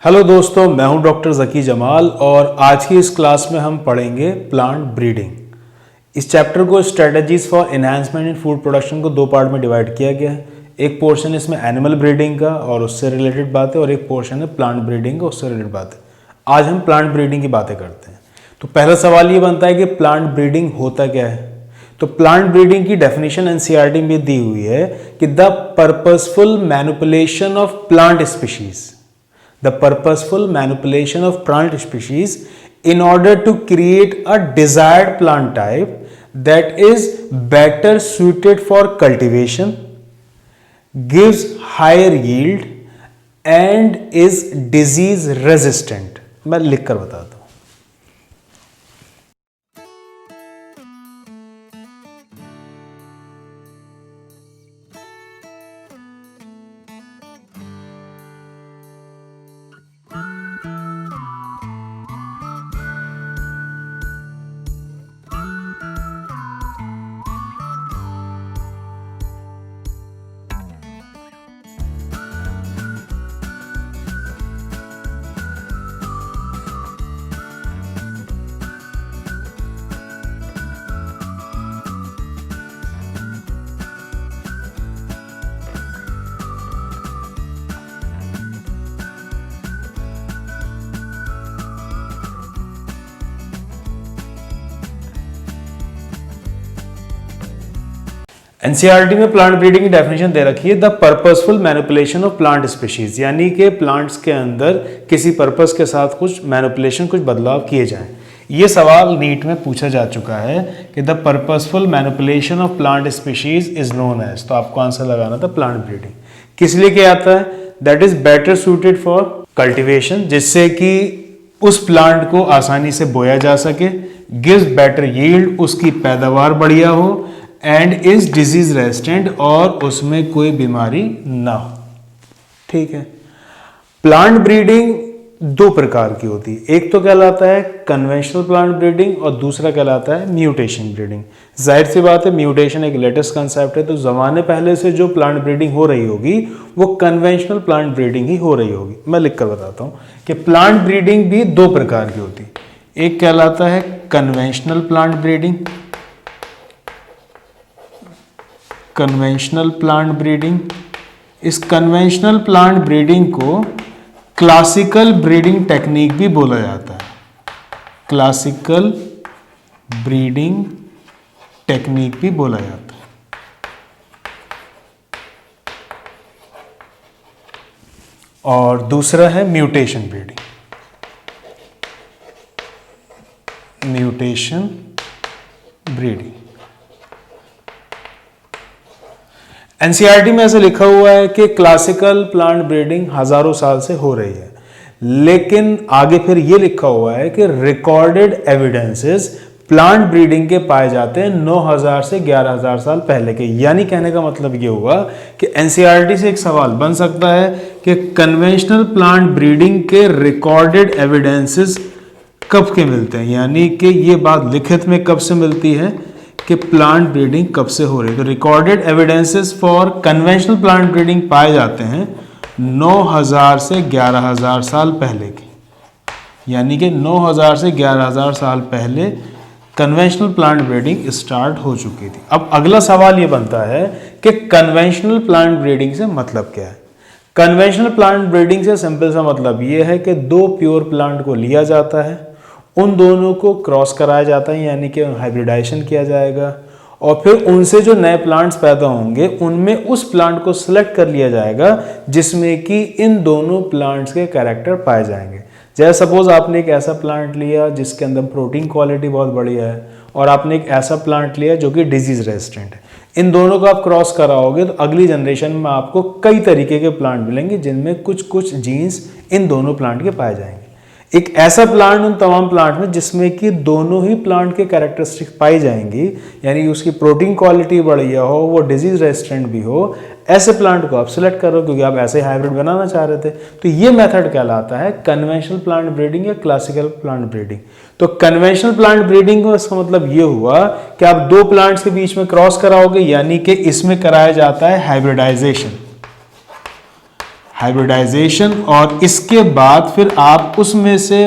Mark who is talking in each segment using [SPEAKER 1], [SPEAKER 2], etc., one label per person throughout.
[SPEAKER 1] Hello दोस्तों, मैं हूं डॉक्टर ज़की जमाल और आज की इस क्लास में हम पढ़ेंगे प्लांट ब्रीडिंग। इस चैप्टर को strategies for enhancement in food production को दो पार्ट में डिवाइड किया गया है। एक पोर्शन इसमें एनिमल ब्रीडिंग का और उससे रिलेटेड बातें, और एक पोर्शन है प्लांट ब्रीडिंग का, उससे रिलेटेड बातें। आज हम प्लांट ब्रीडिंग की बातें करते हैं। तो पहला सवाल ये बनता है कि प्लांट ब्रीडिंग होता क्या है। तो प्लांट ब्रीडिंग की डेफिनेशन एनसीईआरटी में दी हुई है कि the purposeful manipulation of plant species, the purposeful manipulation of plant species in order to create a desired plant type that is better suited for cultivation, gives higher yield and is disease resistant। मैं लिखकर बताता हूं। NCERT में plant breeding की definition दे रखी है, the purposeful manipulation of plant species, यानी कि प्लांट्स के अंदर किसी पर्पस के साथ कुछ मैनिपुलेशन, कुछ बदलाव किए जाएं। ये सवाल नीट में पूछा जा चुका है कि the purposeful manipulation of plant species is known as, तो आपको आंसर लगाना था प्लांट ब्रीडिंग। किस लिए किया जाता है? That is better suited for cultivation, जिससे कि उस प्लांट को आसानी से बोया जा सके, गिव्स बेटर यील्ड, उसकी पैदावार बढ़िया हो, एंड इज डिजीज रेजिस्टेंट, और उसमें कोई बीमारी ना हो। ठीक है। प्लांट ब्रीडिंग दो प्रकार की होती है, एक तो कहलाता है कन्वेंशनल प्लांट ब्रीडिंग और दूसरा कहलाता है म्यूटेशन ब्रीडिंग। जाहिर सी बात है, म्यूटेशन एक लेटेस्ट कंसेप्ट है, तो जमाने पहले से जो प्लांट ब्रीडिंग हो रही होगी वो कन्वेंशनल प्लांट ब्रीडिंग ही हो रही होगी। मैं लिखकर बताता हूँ कि प्लांट ब्रीडिंग भी दो प्रकार की होती है। एक कहलाता है conventional plant breeding, conventional plant breeding. इस कन्वेंशनल प्लांट ब्रीडिंग को क्लासिकल ब्रीडिंग टेक्निक भी बोला जाता है। क्लासिकल ब्रीडिंग टेक्निक भी बोला जाता है। और दूसरा है mutation breeding, mutation breeding. NCERT में ऐसे लिखा हुआ है कि क्लासिकल प्लांट ब्रीडिंग हजारों साल से हो रही है, लेकिन आगे फिर ये लिखा हुआ है कि रिकॉर्डेड एविडेंसेस प्लांट ब्रीडिंग के पाए जाते हैं 9000 से 11000 साल पहले के। यानी कहने का मतलब ये हुआ कि एनसीईआरटी से एक सवाल बन सकता है कि कन्वेंशनल प्लांट ब्रीडिंग के रिकॉर्डेड एविडेंसेस कब के मिलते हैं, यानी कि ये बात लिखित में कब से मिलती है कि प्लांट ब्रीडिंग कब से हो रही है। तो recorded evidences for conventional plant breeding पाए जाते हैं 9000 से 11000 साल पहले के, यानी कि 9000 से 11000 साल पहले कन्वेंशनल प्लांट ब्रीडिंग स्टार्ट हो चुकी थी। अब अगला सवाल ये बनता है कि कन्वेंशनल प्लांट ब्रीडिंग से मतलब क्या है। कन्वेंशनल प्लांट ब्रीडिंग से सिंपल सा मतलब ये है कि दो प्योर प्लांट को लिया जाता है, उन दोनों को क्रॉस कराया जाता है, यानी कि हाइब्रिडाइजेशन किया जाएगा, और फिर उनसे जो नए प्लांट्स पैदा होंगे उनमें उस प्लांट को सिलेक्ट कर लिया जाएगा जिसमें कि इन दोनों प्लांट्स के कैरेक्टर पाए जाएंगे। जैसे सपोज आपने एक ऐसा प्लांट लिया जिसके अंदर प्रोटीन क्वालिटी बहुत बढ़िया है, और आपने एक ऐसा प्लांट लिया जो कि डिजीज रेजिस्टेंट है। इन दोनों को आप क्रॉस कराओगे तो अगली जनरेशन में आपको कई तरीके के प्लांट मिलेंगे जिनमें कुछ कुछ जीन्स इन दोनों प्लांट के पाए जाएंगे। एक ऐसा प्लांट उन तमाम प्लांट में जिसमें कि दोनों ही प्लांट के कैरेक्टरिस्टिक्स पाई जाएंगी, यानी उसकी प्रोटीन क्वालिटी बढ़िया हो, वो डिजीज रेजिस्टेंट भी हो, ऐसे प्लांट को आप सिलेक्ट करो क्योंकि आप ऐसे हाइब्रिड बनाना चाह रहे थे। तो ये मेथड कहलाता है कन्वेंशनल प्लांट ब्रीडिंग या क्लासिकल प्लांट ब्रीडिंग। तो कन्वेंशनल प्लांट ब्रीडिंग का इसका मतलब ये हुआ कि आप दो प्लांट्स के बीच में क्रॉस कराओगे, यानी कि इसमें कराया जाता है हाइब्रिडाइजेशन। हाइब्रिडाइजेशन, और इसके बाद फिर आप उसमें से,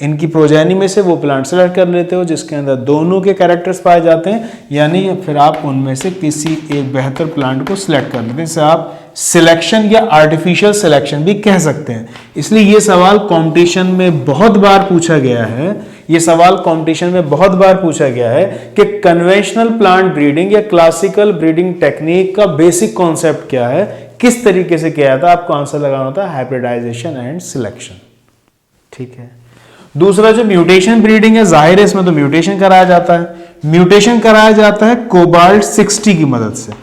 [SPEAKER 1] इनकी प्रोजेनी में से वो प्लांट सेलेक्ट कर लेते हो जिसके अंदर दोनों के कैरेक्टर्स पाए जाते हैं, यानी फिर आप उनमें से किसी एक बेहतर प्लांट को सिलेक्ट कर लेते हैं। इसे आप सिलेक्शन या आर्टिफिशियल सिलेक्शन भी कह सकते हैं। इसलिए ये सवाल कंपटीशन में बहुत बार पूछा गया है, ये सवाल कंपटीशन में बहुत बार पूछा गया है कि कन्वेंशनल प्लांट ब्रीडिंग या क्लासिकल ब्रीडिंग टेक्निक का बेसिक कॉन्सेप्ट क्या है, किस तरीके से किया था। आपको आंसर लगाना होता है हाइब्रिडाइजेशन एंड सिलेक्शन। ठीक है। दूसरा जो म्यूटेशन ब्रीडिंग है, जाहिर है इसमें तो म्यूटेशन कराया जाता है। म्यूटेशन कराया जाता है कोबाल्ट 60 की मदद से।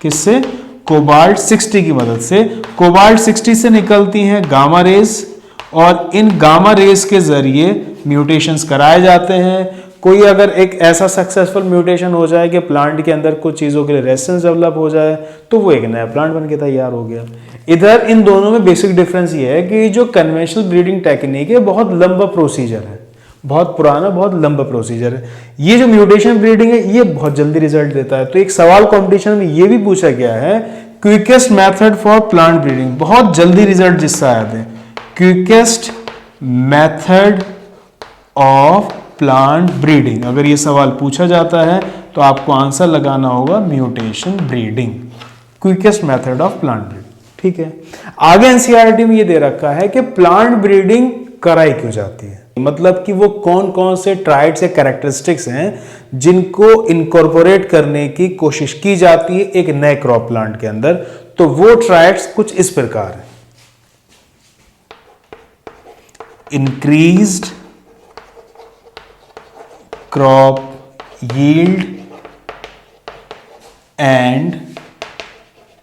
[SPEAKER 1] किससे? कोबाल्ट 60 की मदद से। कोबाल्ट 60 से निकलती हैं गामा रेज, और इन गामा रेज के जरिए म्यूटेशंस कराए जाते हैं। कोई अगर एक ऐसा सक्सेसफुल म्यूटेशन हो जाए कि प्लांट के अंदर कुछ चीज़ों के लिए रेजिस्टेंस डेवलप हो जाए, तो वो एक नया प्लांट बन के तैयार हो गया। इधर इन दोनों में बेसिक डिफरेंस ये है कि जो कन्वेंशनल ब्रीडिंग टेक्निक है बहुत लंबा प्रोसीजर है, बहुत पुराना, बहुत लंबा प्रोसीजर है। ये जो म्यूटेशन ब्रीडिंग है ये बहुत जल्दी रिजल्ट देता है। तो एक सवाल कॉम्पिटिशन में ये भी पूछा गया है, quickest method for plant breeding, बहुत जल्दी रिजल्ट जिससे आते हैं, quickest method of plant breeding. अगर ये सवाल पूछा जाता है तो आपको आंसर लगाना होगा mutation breeding, quickest method of plant breeding. ठीक है। आगे एनसीईआरटी में ये दे रखा है कि प्लांट ब्रीडिंग कराई क्यों जाती है, मतलब कि वो कौन कौन से ट्राइट्स या कैरेक्टरिस्टिक्स हैं जिनको इनकॉर्पोरेट करने की कोशिश की जाती है एक नए क्रॉप प्लांट के अंदर। तो वो ट्राइट्स कुछ इस प्रकार है: increased crop yield and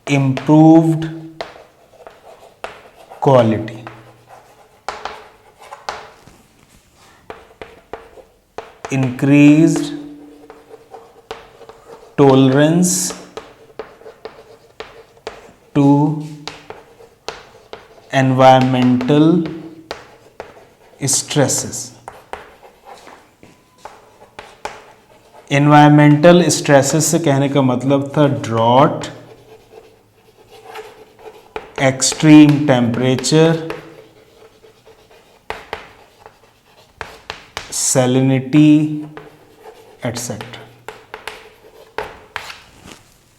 [SPEAKER 1] improved quality. Increased tolerance to environmental stresses. Environmental stresses से कहने का मतलब था drought, extreme temperature, salinity etcetera.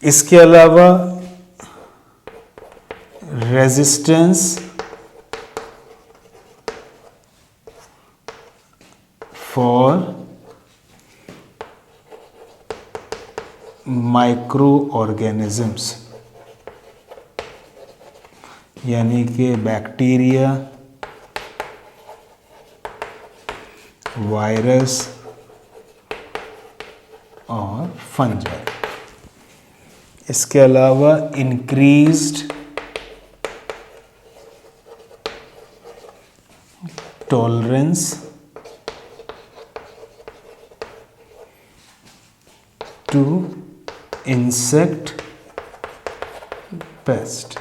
[SPEAKER 1] इसके अलावा रेजिस्टेंस फॉर माइक्रो ऑर्गेनिजम्स, यानी कि बैक्टीरिया, वायरस और फंजाई। इसके अलावा increased tolerance to insect pest.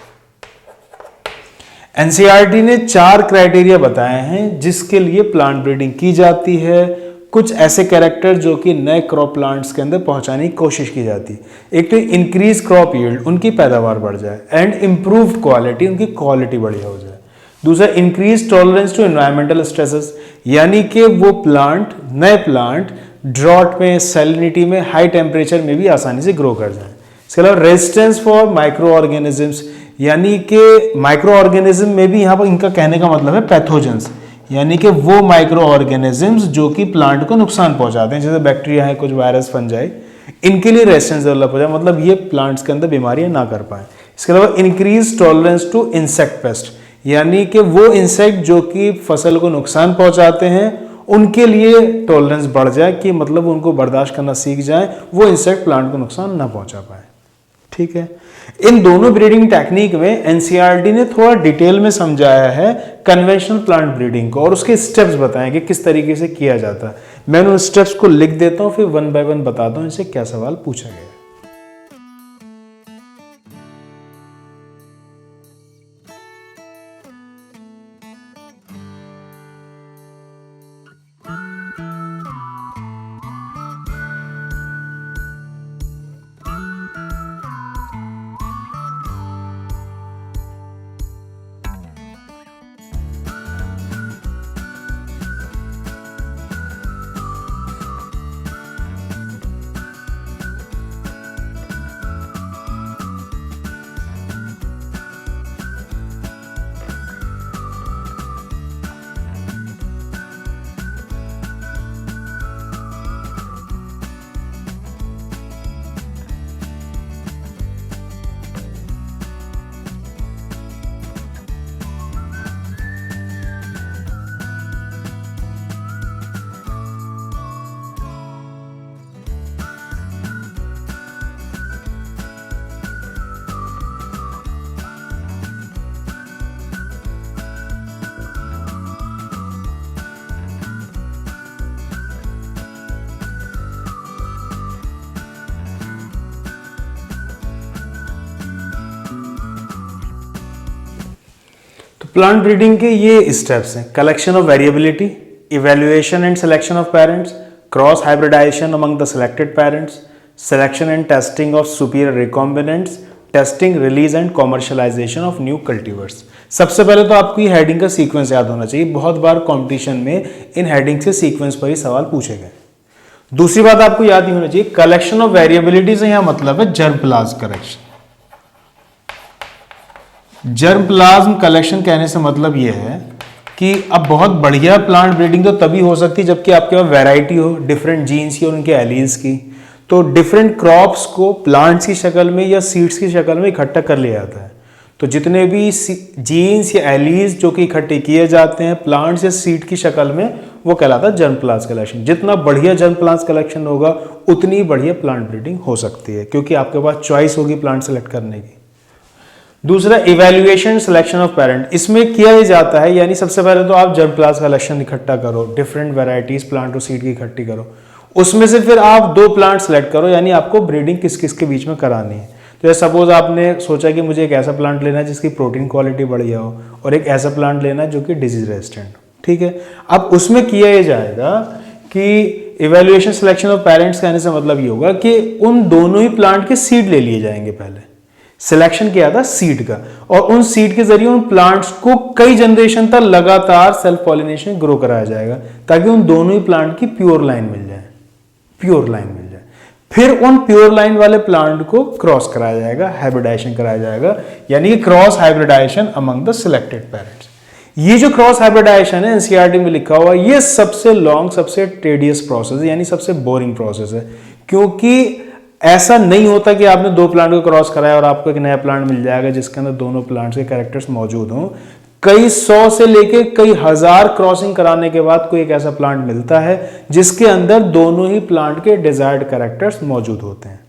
[SPEAKER 1] NCERT ने 4 क्राइटेरिया बताए हैं जिसके लिए प्लांट ब्रीडिंग की जाती है। कुछ ऐसे कैरेक्टर जो कि नए क्रॉप प्लांट्स के अंदर पहुंचाने की कोशिश की जाती है। एक तो इंक्रीज क्रॉप यील्ड, उनकी पैदावार बढ़ जाए, एंड इंप्रूव्ड क्वालिटी, उनकी क्वालिटी बढ़िया हो जाए। दूसरा, increase tolerance to environmental stresses, यानी कि वो प्लांट, नए प्लांट ड्रॉट में, सैलिनिटी में, हाई टेम्परेचर में भी आसानी से ग्रो कर जाए। इसके अलावा रेजिस्टेंस फॉर माइक्रो ऑर्गेनिजम्स, यानी कि माइक्रो ऑर्गेनिज्म में भी यहाँ पर इनका कहने का मतलब है पैथोजेंस, यानी कि वो माइक्रो ऑर्गेनिजम्स जो कि प्लांट को नुकसान पहुंचाते हैं, जैसे बैक्टीरिया है, कुछ वायरस, फंजाई, इनके लिए रेजिस्टेंस डेवलप हो जाए, मतलब ये प्लांट्स के अंदर बीमारियां ना कर पाए। इसके अलावा increase tolerance to insect pest, यानी कि वो इंसेक्ट जो कि फसल को नुकसान पहुंचाते हैं उनके लिए टॉलरेंस बढ़ जाए, कि मतलब उनको बर्दाश्त करना सीख जाए, वो इंसेक्ट प्लांट को नुकसान ना पहुंचा पाए। ठीक है। इन दोनों ब्रीडिंग टेक्निक में एनसीईआरटी ने थोड़ा डिटेल में समझाया है कन्वेंशनल प्लांट ब्रीडिंग को, और उसके स्टेप्स बताएं कि किस तरीके से किया जाता है। मैं उन स्टेप्स को लिख देता हूं, फिर 1 बाय 1 बताता हूं इनसे क्या सवाल पूछा गया। प्लांट ब्रीडिंग के ये स्टेप्स हैं: collection of variability, evaluation and selection of parents, cross hybridisation among the selected parents, selection and testing of superior recombinants, testing, release and commercialisation of new cultivars. सबसे पहले तो आपको ये हेडिंग का sequence याद होना चाहिए। बहुत बार कंपटीशन में इन हेडिंग से सीक्वेंस पर ही सवाल पूछे गए। दूसरी बात आपको याद ही होना चाहिए, कलेक्शन ऑफ वेरिएबिलिटी से यहां मतलब है जर्मप्लाज्म कलेक्शन। जर्मप्लाज्म कलेक्शन कहने से मतलब यह है कि अब बहुत बढ़िया प्लांट ब्रीडिंग तो तभी हो सकती है जबकि आपके पास वैरायटी हो, डिफरेंट जीन्स की और उनके एलील्स की। तो डिफरेंट क्रॉप्स को प्लांट्स की शक्ल में या सीड्स की शक्ल में इकट्ठा कर लिया जाता है। तो जितने भी जीन्स या एलील्स जो कि इकट्ठे किए जाते हैं प्लांट्स या सीड की शक्ल में, वो कहलाता है जर्मप्लाज्म कलेक्शन। जितना बढ़िया जर्मप्लाज्म कलेक्शन होगा उतनी बढ़िया प्लांट ब्रीडिंग हो सकती है, क्योंकि आपके पास चॉइस होगी प्लांट सेलेक्ट करने की। दूसरा, इवैल्यूएशन सिलेक्शन ऑफ पेरेंट। इसमें किया ही जाता है, यानी सबसे पहले तो आप जर्मप्लाज्म कलेक्शन इकट्ठा करो, डिफरेंट वैरायटीज प्लांट और सीड की इकट्ठी करो, उसमें से फिर आप 2 प्लांट सेलेक्ट करो, यानी आपको ब्रीडिंग किस किस के बीच में करानी है। तो सपोज आपने सोचा कि मुझे एक ऐसा प्लांट लेना है जिसकी प्रोटीन क्वालिटी बढ़िया हो और एक ऐसा प्लांट लेना है जो कि डिजीज रेजिस्टेंट हो, ठीक है। अब उसमें किया ही जाएगा कि इवैल्यूएशन सिलेक्शन ऑफ पेरेंट्स कहने से मतलब ये होगा कि उन दोनों ही प्लांट के सीड ले लिए जाएंगे। पहले सिलेक्शन किया था सीड का, और उन सीड के जरिए उन प्लांट्स को कई जनरेशन तक लगातार सेल्फ पॉलिनेशन ग्रो कराया जाएगा, ताकि उन दोनों ही प्लांट की प्योर लाइन मिल जाए, प्योर लाइन मिल जाए। फिर उन प्योर लाइन वाले प्लांट को क्रॉस कराया जाएगा, हाइब्रिडाइजेशन कराया जाएगा, यानी cross hybridisation among the selected parents. ये जो क्रॉस हाइब्रिडाइजेशन है एनसीईआरटी में लिखा हुआ, ये सबसे लॉन्ग, सबसे टेडियस प्रोसेस है, यानी सबसे बोरिंग प्रोसेस है। क्योंकि ऐसा नहीं होता कि आपने 2 प्लांट को क्रॉस कराया और आपको एक नया प्लांट मिल जाएगा जिसके अंदर दोनों प्लांट्स के कैरेक्टर्स मौजूद हों। कई 100 से लेके कई हजार क्रॉसिंग कराने के बाद कोई एक ऐसा प्लांट मिलता है जिसके अंदर दोनों ही प्लांट के डिजायर्ड कैरेक्टर्स मौजूद होते हैं।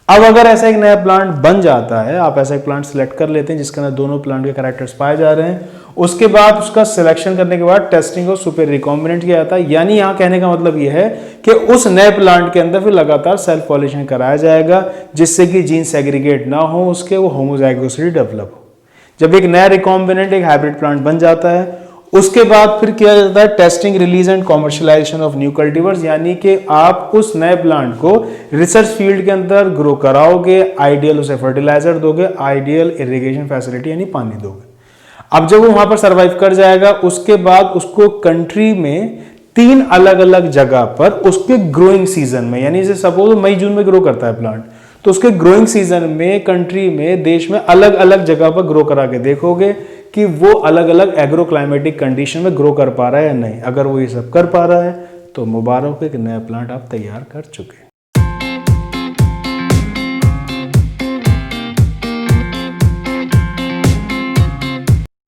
[SPEAKER 1] अब अगर ऐसा एक नया प्लांट बन जाता है, आप ऐसा एक प्लांट सिलेक्ट कर लेते हैं जिसके अंदर दोनों प्लांट के कैरेक्टर्स पाए जा रहे हैं, उसके बाद उसका सिलेक्शन करने के बाद टेस्टिंग और सुपर रिकॉम्बिनेंट किया जाता है। यानी यहाँ कहने का मतलब यह है कि उस नए प्लांट के अंदर फिर लगातार सेल्फ पॉलिनेशन कराया जाएगा, जिससे कि जीन सेग्रीगेट ना हो, उसके वो होमोजाइगोसिटी डेवलप हो। जब एक नया रिकॉम्बिनेंट, एक हाइब्रिड प्लांट बन जाता है, उसके बाद फिर किया जाता है testing, release and commercialisation of new cultivars, यानी कि आप उस नए प्लांट को रिसर्च फील्ड के अंदर ग्रो कराओगे, आइडियल उसे फर्टिलाइजर दोगे, आइडियल इरिगेशन फैसिलिटी यानी पानी दोगे। अब जब वो वहां पर सर्वाइव कर जाएगा, उसके बाद उसको कंट्री में 3 अलग अलग जगह पर उसके ग्रोइंग सीजन में, यानी जैसे सपोज मई जून में ग्रो करता है प्लांट, तो उसके ग्रोइंग सीजन में कंट्री में, देश में अलग अलग जगह पर ग्रो करा के देखोगे कि वो अलग अलग एग्रो क्लाइमेटिक कंडीशन में ग्रो कर पा रहा है या नहीं। अगर वो ये सब कर पा रहा है तो मुबारक, एक नया प्लांट आप तैयार कर चुके हैं।